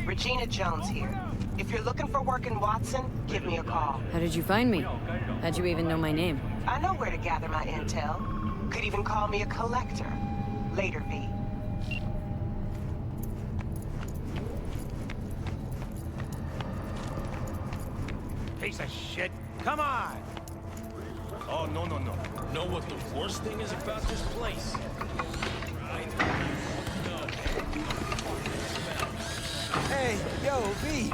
Regina Jones here. If you're looking for work in Watson, give me a call. How did you find me? How'd you even know my name? I know where to gather my intel. Could even call me a collector. Later, V. Piece of shit. Come on! Oh, no. Know what the worst thing is about this place? Hey, yo, V.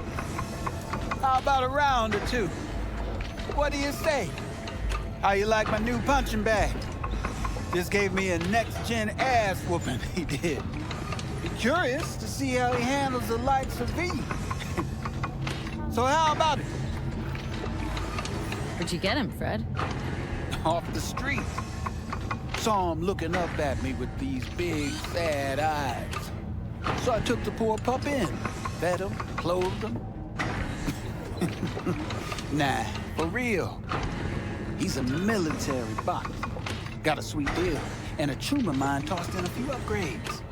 How about a round or two? What do you say? How you like my new punching bag? Just gave me a next-gen ass whooping, he did. Be curious to see how he handles the likes of V. So how about it? Where'd you get him, Fred? Off the street. Saw him looking up at me with these big, sad eyes. So I took the poor pup in. Fed him, clothed him. Nah, for real. He's a military bot. Got a sweet deal, and a tumor mine tossed in a few upgrades.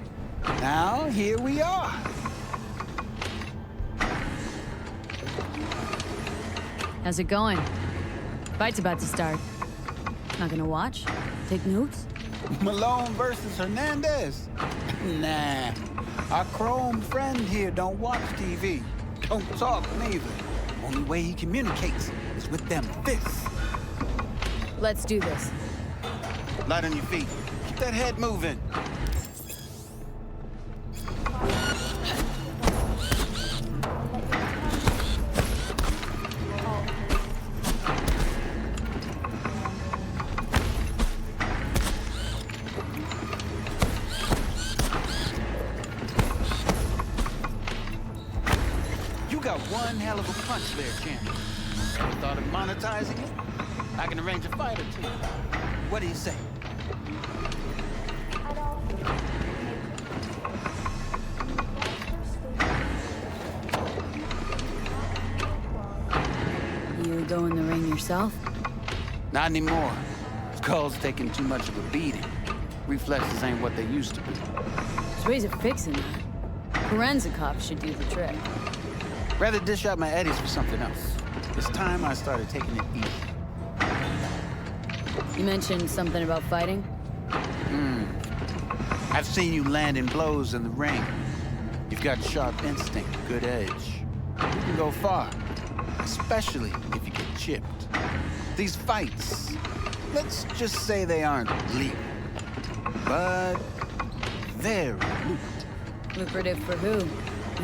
Now, here we are. How's it going? Fight's about to start. Not gonna watch? Take notes? Malone versus Hernandez? Nah. Our chrome friend here don't watch TV. Don't talk neither. Only way he communicates is with them fists. Let's do this. Light on your feet. Keep that head moving. You got one hell of a punch there, champ. Ever thought of monetizing it? I can arrange a fight or two. What do you say? You go in the ring yourself? Not anymore. Skull's taking too much of a beating. Reflexes ain't what they used to be. There's ways of fixing that. Forensic cops should do the trick. Rather dish out my eddies for something else. It's time I started taking it easy. You mentioned something about fighting? I've seen you landing blows in the ring. You've got sharp instinct, good edge. You can go far, especially if you get chipped. These fights, let's just say they aren't legal, but very lucrative. Lucrative for who?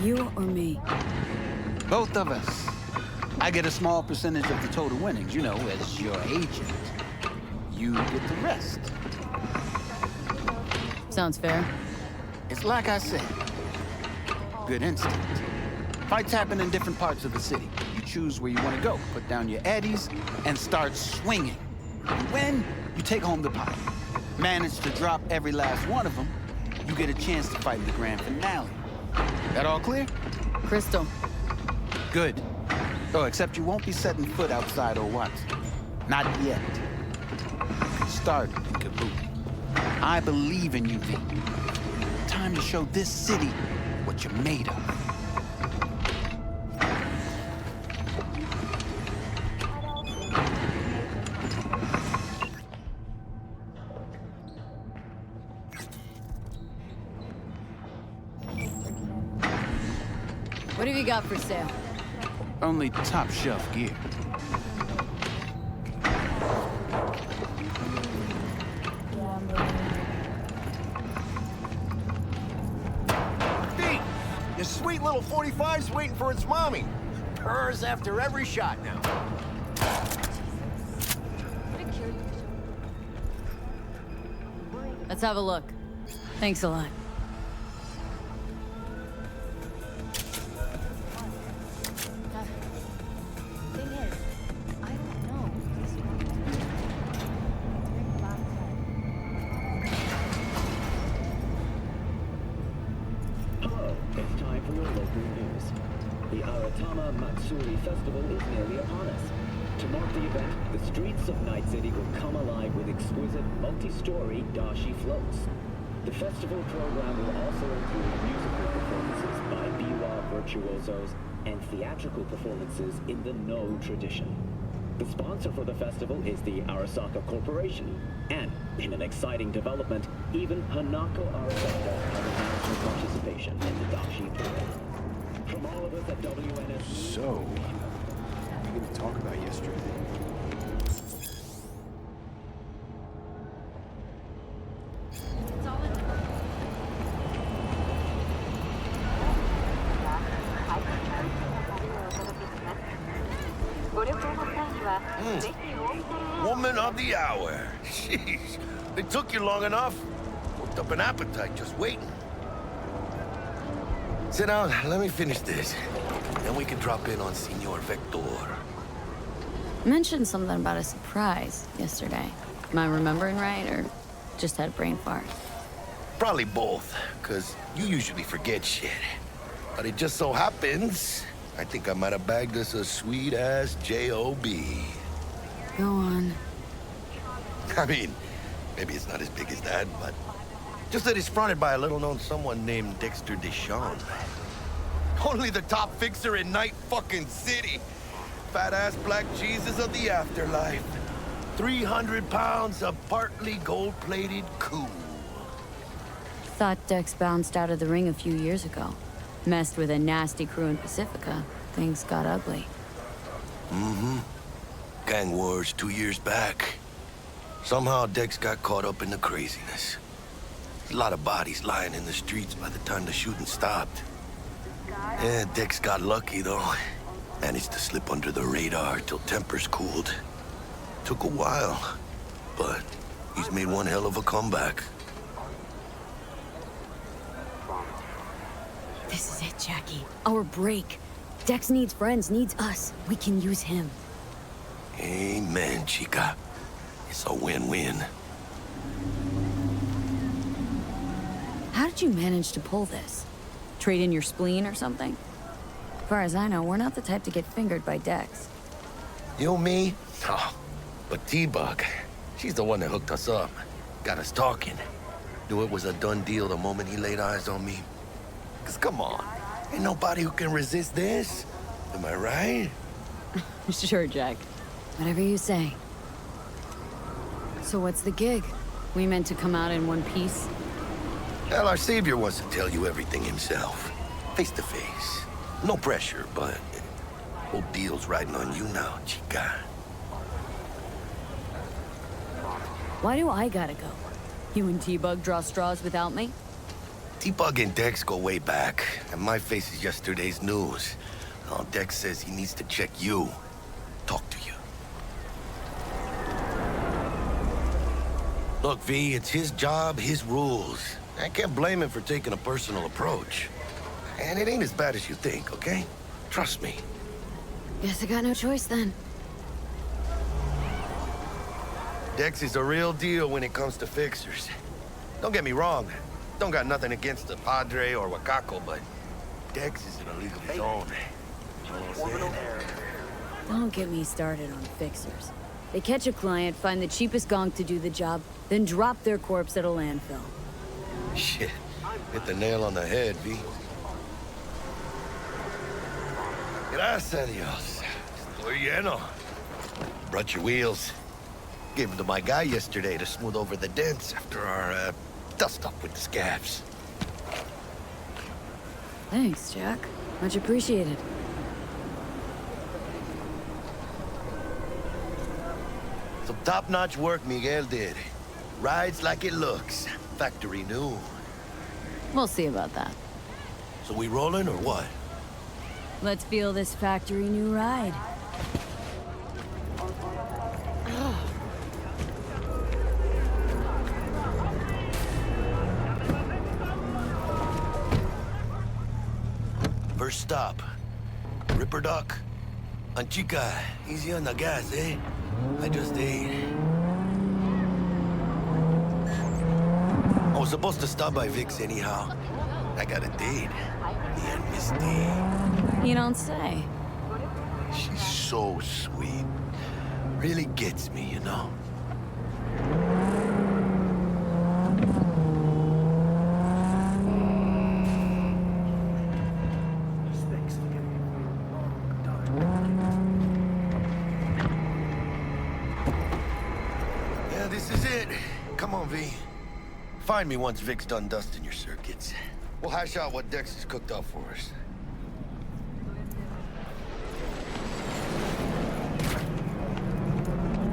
You or me? Both of us. I get a small percentage of the total winnings, you know, as your agent. You get the rest. Sounds fair. It's like I said, good instinct. Fights happen in different parts of the city. You choose where you want to go, put down your eddies, and start swinging. And when you take home the pot, manage to drop every last one of them, you get a chance to fight in the grand finale. That all clear? Crystal. Good. Oh, except you won't be setting foot outside or what? Not yet. You can start in Kabuki. I believe in you, V. Time to show this city what you're made of. What have you got for sale? Only top shelf gear. Your sweet little 45's waiting for its mommy. Purrs after every shot now. Let's have a look. Thanks a lot. Festival is nearly upon us. To mark the event, the streets of Night City will come alive with exquisite multi-story dashi floats. The festival program will also include musical performances by biwa virtuosos, and theatrical performances in the No tradition. The sponsor for the festival is the Arasaka Corporation, and in an exciting development, even Hanako Arasaka has announced her participation in the Dashi tour. From all of us at WNS. So, what are we gonna talk about yesterday? Woman of the hour. Jeez, it took you long enough. Worked up an appetite just waiting. Sit down, let me finish this. Then we can drop in on Senor Vector. Mentioned something about a surprise yesterday. Am I remembering right, or just had a brain fart? Probably both, because you usually forget shit. But it just so happens, I think I might have bagged us a sweet-ass J.O.B. Go on. I mean, maybe it's not as big as that, but just that it's fronted by a little-known someone named Dex DeShawn. Only the top fixer in Night fucking City. Fat-ass black Jesus of the afterlife. 300 pounds of partly gold-plated cool. Thought Dex bounced out of the ring a few years ago. Messed with a nasty crew in Pacifica. Things got ugly. Mm-hmm. Gang wars 2 years back. Somehow Dex got caught up in the craziness. A lot of bodies lying in the streets by the time the shooting stopped. Yeah, Dex got lucky, though. Managed to slip under the radar till tempers cooled. Took a while, but he's made one hell of a comeback. This is it, Jackie. Our break. Dex needs friends, needs us. We can use him. Amen, chica. It's a win-win. How did you manage to pull this? Trade in your spleen or something? As far as I know, we're not the type to get fingered by Dex. You, me? Oh, but T-Bug, she's the one that hooked us up. Got us talking. Knew it was a done deal the moment he laid eyes on me. 'Cause come on, ain't nobody who can resist this. Am I right? Sure, Jack. Whatever you say. So what's the gig? We meant to come out in one piece? Well, our savior wants to tell you everything himself. Face to face. No pressure, but whole deal's riding on you now, chica. Why do I gotta go? You and T-Bug draw straws without me? T-Bug and Dex go way back, and my face is yesterday's news. Oh, Dex says he needs to check you. Talk to you. Look, V, it's his job, his rules. I can't blame him for taking a personal approach. And it ain't as bad as you think, okay? Trust me. Guess I got no choice then. Dex is a real deal when it comes to fixers. Don't get me wrong. Don't got nothing against the Padre or Wakako, but Dex is in a league of his own. You know what I'm saying? Don't get me started on fixers. They catch a client, find the cheapest gonk to do the job, then drop their corpse at a landfill. Shit. Hit the nail on the head, V. Gracias a Dios. Estoy lleno. Brought your wheels. Gave them to my guy yesterday to smooth over the dents after our, dust-up with the scabs. Thanks, Jack. Much appreciated. Some top-notch work Miguel did. Rides like it looks. Factory new. We'll see about that. So we rolling or what? Let's feel this factory new ride. First stop. Ripperdoc. And chica, easy on the gas, eh? I just ate. I was supposed to stop by Vic's anyhow. I got a date. Me and Misty. You don't say. She's so sweet. Really gets me, you know? Come on, V. Find me once Vic's done dusting your circuits. We'll hash out what Dex has cooked up for us.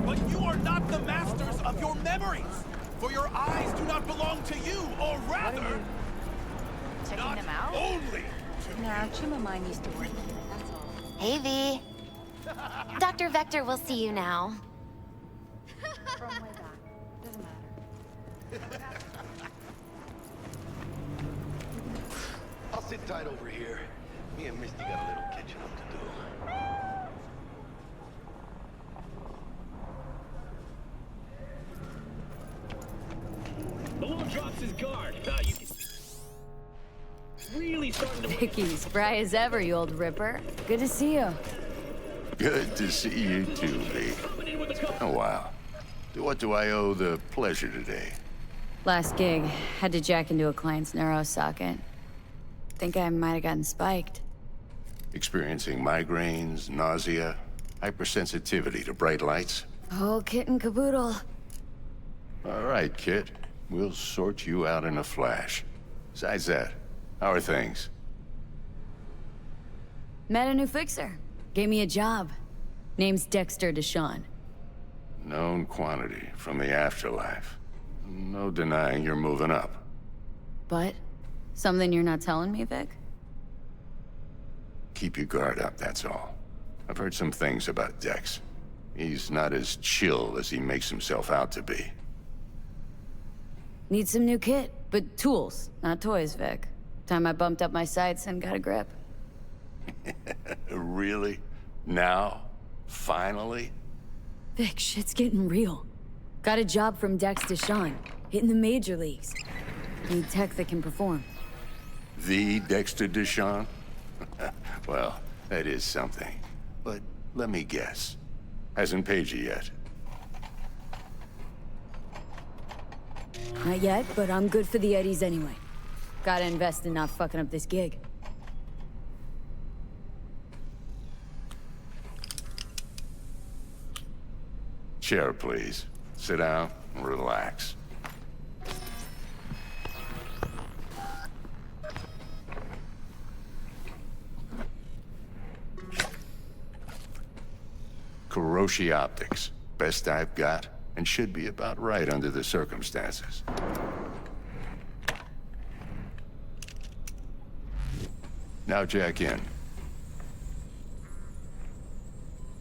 But you are not the masters of your memories! For your eyes do not belong to you, or rather... Checking not them out? only to No, Chimamine used to work here, that's all. Hey, V. Dr. Vector will see you now. From way back. Doesn't matter. I'll sit tight over here. Me and Misty got a little catching up to do. Balloon drops his guard. Now you can really starting to... Vicky, spry as ever, you old ripper. Good to see you. Good to see you too, V. Oh, wow. What do I owe the pleasure today? Last gig, had to jack into a client's neuro socket. Think I might have gotten spiked. Experiencing migraines, nausea, hypersensitivity to bright lights? Oh, kit and caboodle. All right, kid. We'll sort you out in a flash. Besides that, how are things? Met a new fixer. Gave me a job. Name's Dex DeShawn. Known quantity from the afterlife. No denying you're moving up. But, something you're not telling me, Vic? Keep your guard up, that's all. I've heard some things about Dex. He's not as chill as he makes himself out to be. Need some new kit, but tools, not toys, Vic. Time I bumped up my sights and got a grip. Really? Now? Finally? Vic, shit's getting real. Got a job from Dex DeShawn, hitting the major leagues. Need tech that can perform. The Dexter DeShawn? Well, that is something. But let me guess. Hasn't paid you yet. Not yet, but I'm good for the Eddies anyway. Gotta invest in not fucking up this gig. Chair, please. Sit down and relax. Kuroshi Optics. Best I've got, and should be about right under the circumstances. Now jack in.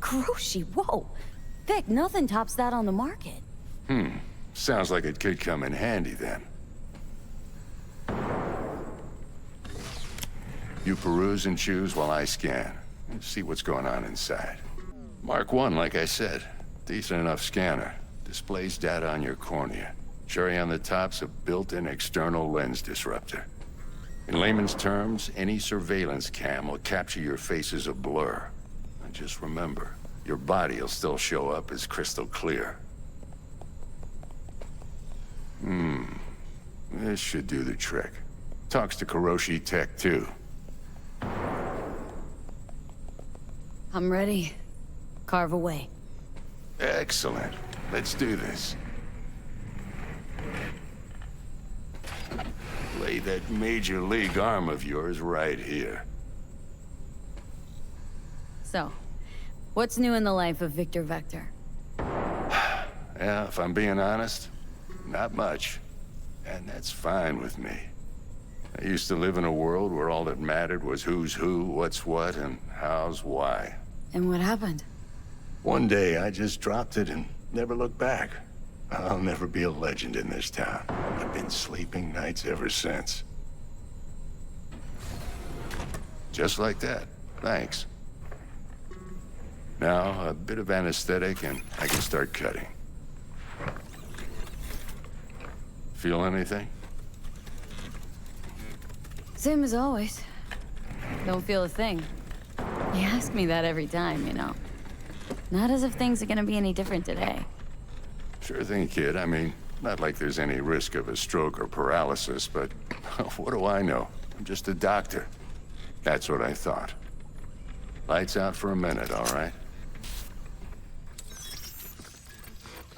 Kuroshi, whoa! Vic, nothing tops that on the market. Sounds like it could come in handy then. You peruse and choose while I scan. See what's going on inside. Mark 1, like I said. Decent enough scanner. Displays data on your cornea. Cherry on the top's a built-in external lens disruptor. In layman's terms, any surveillance cam will capture your face as a blur. And just remember, your body will still show up as crystal clear. This should do the trick. Talks to Kuroshi Tech, too. I'm ready. Carve away. Excellent. Let's do this. Lay that major league arm of yours right here. So, what's new in the life of Victor Vector? Yeah, if I'm being honest, not much. And that's fine with me. I used to live in a world where all that mattered was who's who, what's what, and how's why. And what happened? One day, I just dropped it and never looked back. I'll never be a legend in this town. I've been sleeping nights ever since. Just like that. Thanks. Now, a bit of anesthetic and I can start cutting. Feel anything? Same as always. Don't feel a thing. You ask me that every time, you know. Not as if things are gonna be any different today. Sure thing, kid. I mean, not like there's any risk of a stroke or paralysis, but what do I know? I'm just a doctor. That's what I thought. Lights out for a minute, all right?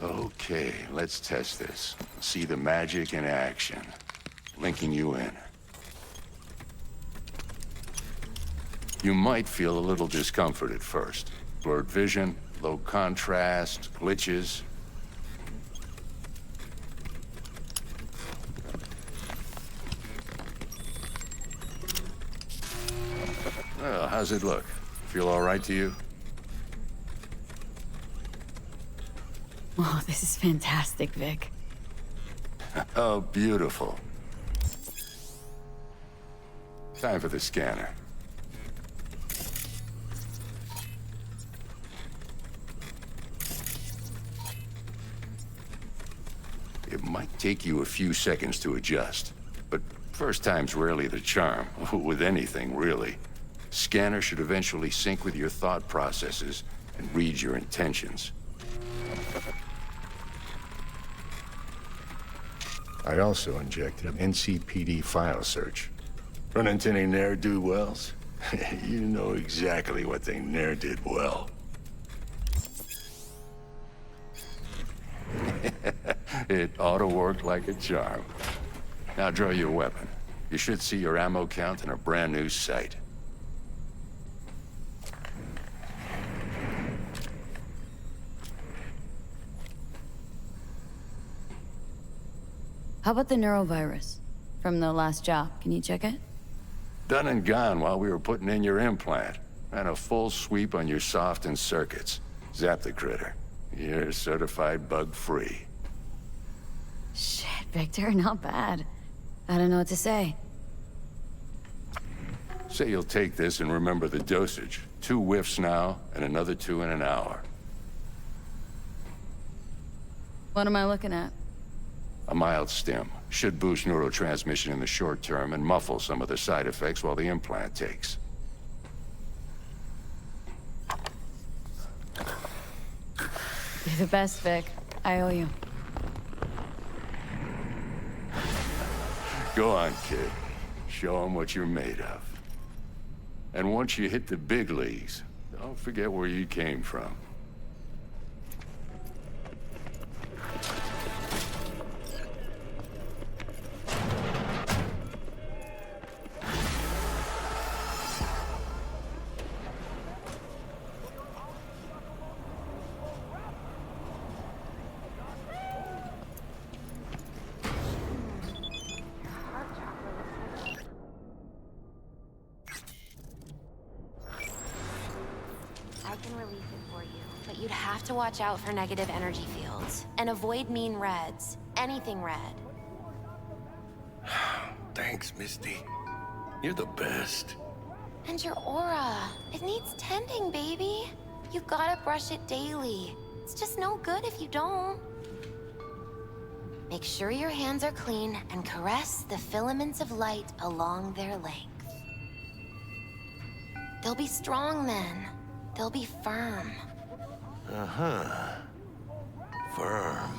Okay, let's test this. See the magic in action. Linking you in. You might feel a little discomfort at first. Blurred vision, low contrast, glitches. Well, how's it look? Feel all right to you? Oh, this is fantastic, Vic. Oh, beautiful. Time for the scanner. It might take you a few seconds to adjust, but first time's rarely the charm, with anything, really. Scanner should eventually sync with your thought processes and read your intentions. I also injected an NCPD file search. Run into any ne'er-do-wells? You know exactly what they ne'er did well. It ought to work like a charm. Now draw your weapon. You should see your ammo count in a brand new sight. How about the neurovirus from the last job? Can you check it? Done and gone while we were putting in your implant. Ran a full sweep on your soft and circuits. Zap the critter. You're certified bug-free. Shit, Victor, not bad. I don't know what to say. Say you'll take this and remember the dosage. 2 whiffs now, and another 2 in an hour. What am I looking at? A mild stim. Should boost neurotransmission in the short term and muffle some of the side effects while the implant takes. You're the best, Vic. I owe you. Go on, kid. Show them what you're made of. And once you hit the big leagues, don't forget where you came from. I can release it for you, but you'd have to watch out for negative energy fields and avoid mean reds. Anything red. Thanks, Misty. You're the best. And your aura. It needs tending, baby. You gotta brush it daily. It's just no good if you don't. Make sure your hands are clean and caress the filaments of light along their length. They'll be strong then. They'll be firm. Uh-huh. Firm.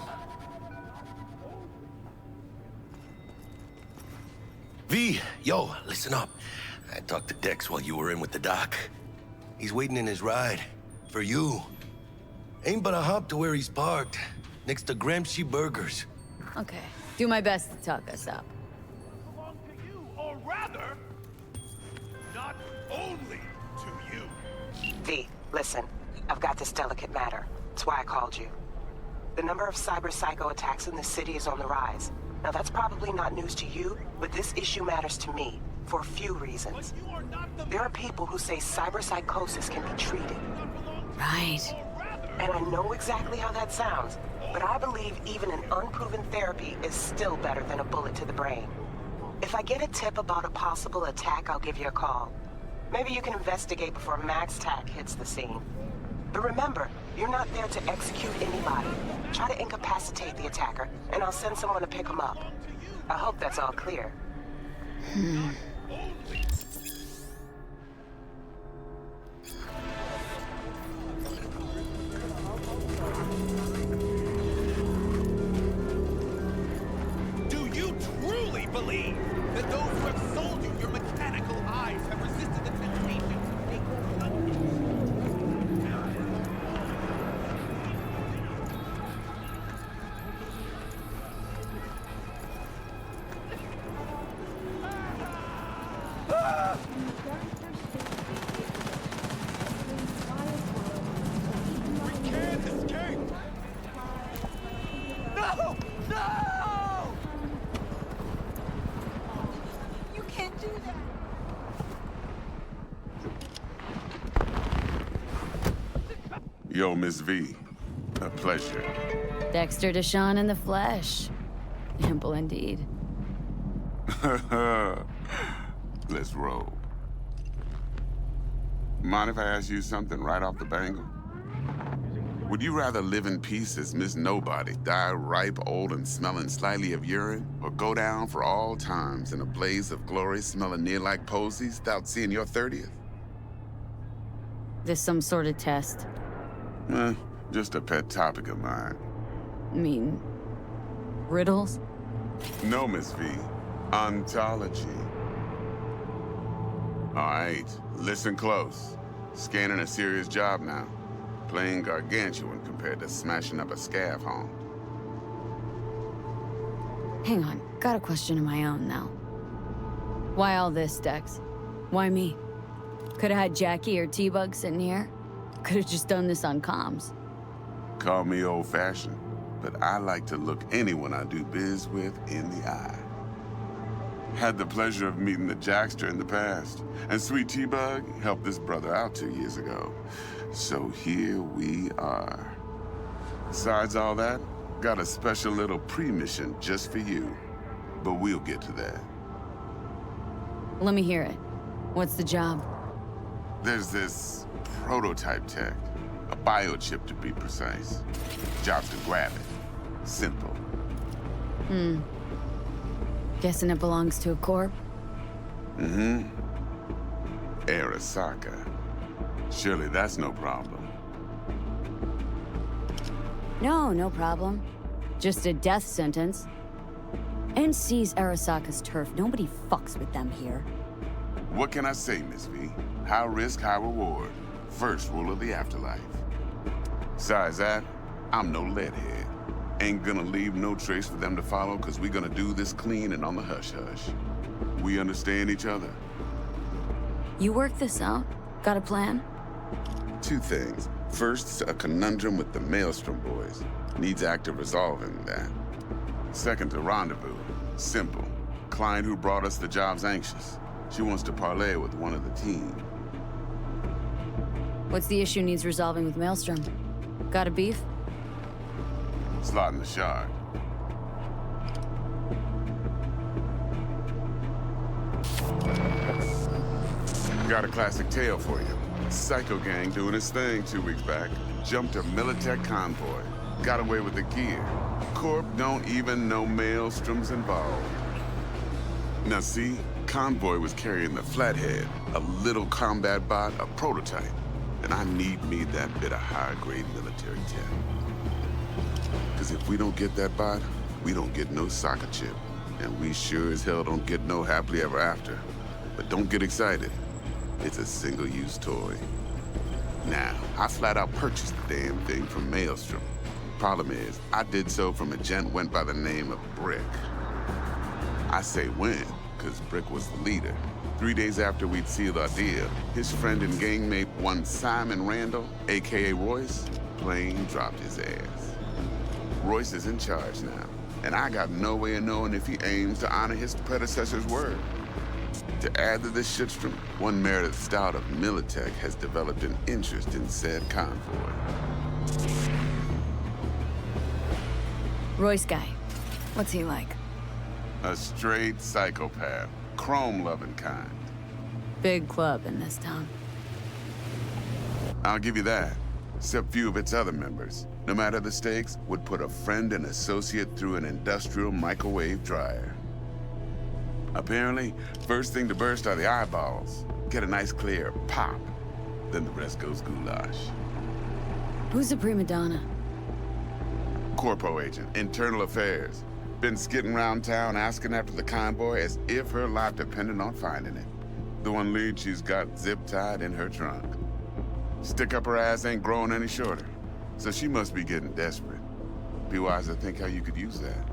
V, yo, listen up. I talked to Dex while you were in with the doc. He's waiting in his ride. For you. Ain't but a hop to where he's parked. Next to Gramsci Burgers. Okay. Do my best to talk us up. Belong to you, or rather, not only to you. V, listen. I've got this delicate matter. That's why I called you. The number of cyber-psycho attacks in the city is on the rise. Now, that's probably not news to you, but this issue matters to me for a few reasons. But you are not the There are people who say cyberpsychosis can be treated. Right. And I know exactly how that sounds, but I believe even an unproven therapy is still better than a bullet to the brain. If I get a tip about a possible attack, I'll give you a call. Maybe you can investigate before Max Tack hits the scene. But remember, you're not there to execute anybody. Try to incapacitate the attacker, and I'll send someone to pick him up. I hope that's all clear. Do you truly believe that those who have sold you your mechanical eyes have resisted the temptation to take blood? We can't escape! No! No! You can't do that. Yo, Miss V. A pleasure. Dexter DeShawn in the flesh. Ample indeed. Let's roll. Mind if I ask you something right off the bangle? Would you rather live in peace as Miss Nobody, die ripe, old, and smelling slightly of urine, or go down for all times in a blaze of glory smelling near like posies without seeing your 30th? This some sort of test? Just a pet topic of mine. I mean, riddles? No, Miss V. Ontology. All right, listen close. Scanning a serious job now. Playing gargantuan compared to smashing up a scav home. Hang on, got a question of my own now. Why all this, Dex? Why me? Could've had Jackie or T-Bug sitting here. Could've just done this on comms. Call me old-fashioned, but I like to look anyone I do biz with in the eye. Had the pleasure of meeting the Jackster in the past, and Sweet T-Bug helped this brother out 2 years ago. So here we are. Besides all that, got a special little pre-mission just for you. But we'll get to that. Let me hear it. What's the job? There's this prototype tech, a biochip to be precise. Job's to grab it. Simple. Guessing it belongs to a corp? Arasaka. Surely that's no problem. No problem. Just a death sentence. NC's Arasaka's turf. Nobody fucks with them here. What can I say, Miss V? High risk, high reward. First rule of the afterlife. Besides that, I'm no leadhead. Ain't gonna leave no trace for them to follow, cause we gonna do this clean and on the hush-hush. We understand each other. You work this out? Got a plan? Two things. First, a conundrum with the Maelstrom boys. Needs active resolving that. Second, a rendezvous. Simple. Client who brought us the job's anxious. She wants to parlay with one of the team. What's the issue needs resolving with Maelstrom? Got a beef? Slot in the shard. Got a classic tale for you. Psycho gang doing his thing 2 weeks back. Jumped a Militech convoy. Got away with the gear. Corp don't even know Maelstrom's involved. Now see, convoy was carrying the Flathead, a little combat bot, a prototype. And I need me that bit of high-grade military tech. Because if we don't get that bot, we don't get no soccer chip. And we sure as hell don't get no happily ever after. But don't get excited. It's a single-use toy. Now, I flat out purchased the damn thing from Maelstrom. Problem is, I did so from a gent went by the name of Brick. I say when, because Brick was the leader. 3 days after we'd sealed our deal, his friend and gangmate, one Simon Randall, a.k.a. Royce, plain dropped his ass. Royce is in charge now, and I got no way of knowing if he aims to honor his predecessor's word. To add to this shitstrom, one Meredith Stout of Militech has developed an interest in said convoy. Royce guy. What's he like? A straight psychopath, chrome-loving kind. Big club in this town. I'll give you that. Except few of its other members, no matter the stakes, would put a friend and associate through an industrial microwave dryer. Apparently, first thing to burst are the eyeballs. Get a nice clear pop. Then the rest goes goulash. Who's the prima donna? Corpo agent, internal affairs. Been skidding around town asking after the convoy as if her life depended on finding it. The one lead she's got zip-tied in her trunk. Stick up her ass ain't growing any shorter, so she must be getting desperate. Be wise to think how you could use that.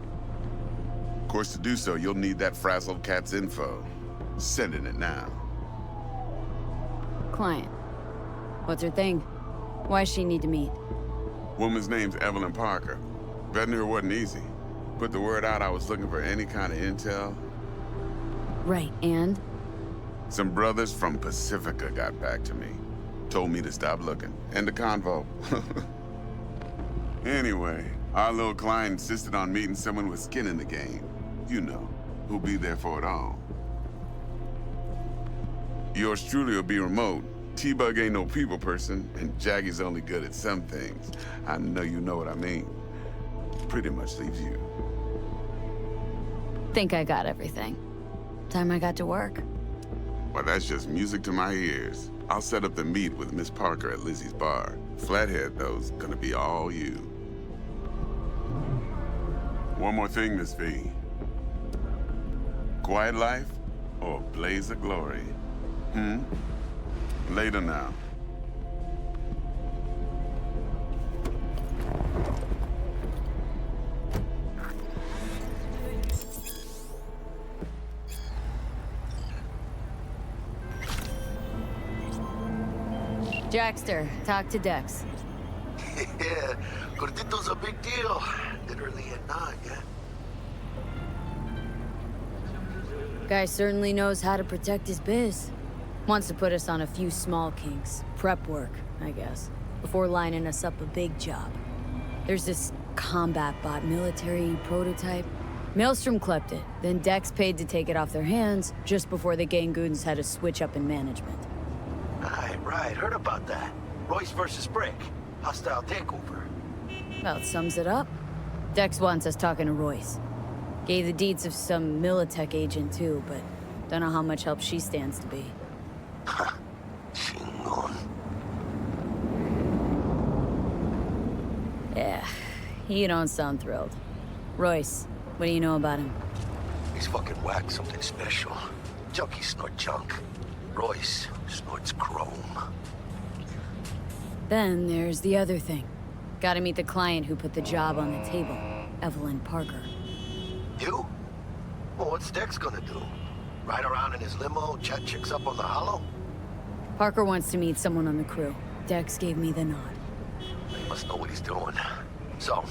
Of course, to do so, you'll need that frazzled cat's info. Sending it now. client. What's her thing? Why's she need to meet? Woman's name's Evelyn Parker. Vetting her wasn't easy. Put the word out I was looking for any kind of intel. Right, and? Some brothers from Pacifica got back to me. Told me to stop looking. End the convo. Anyway, our little client insisted on meeting someone with skin in the game. You know, who'll be there for it all. Yours truly will be remote. T-Bug ain't no people person, and Jackie's only good at some things. I know you know what I mean. Pretty much leaves you. Think I got everything. Time I got to work. Well, that's just music to my ears. I'll set up the meet with Miss Parker at Lizzie's bar. Flathead, though's gonna be all you. One more thing, Miss V. Quiet life or blaze of glory? Later now. Jackster, talk to Dex. Yeah, Gordito's a big deal. Literally and not, yeah. Guy certainly knows how to protect his biz. Wants to put us on a few small kinks. Prep work, I guess. Before lining us up a big job. There's this combat bot military prototype. Maelstrom clept it, then Dex paid to take it off their hands just before the Gangoons had a switch up in management. Right, heard about that. Royce versus Brick. Hostile takeover. About sums it up. Dex wants us talking to Royce. Gave the deeds of some Militech agent too, but don't know how much help she stands to be. Chingon. Yeah, you don't sound thrilled. Royce, what do you know about him? He's fucking whack, something special. Junkies snort junk. Royce snorts chrome. Then there's the other thing. Gotta meet the client who put the job on the table, Evelyn Parker. You? Well, what's Dex gonna do? Ride around in his limo, chat chicks up on the hollow? Parker wants to meet someone on the crew. Dex gave me the nod. He must know what he's doing. So,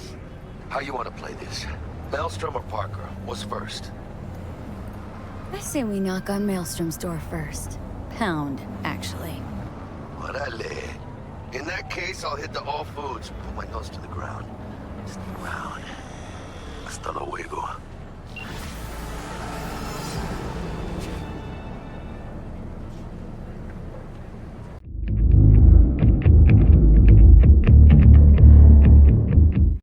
how you want to play this? Maelstrom or Parker? What's first? I say we knock on Maelstrom's door first. Pound, actually. Orale. In that case, I'll hit the all foods. Put my nose to the ground. Stick around. Hasta luego.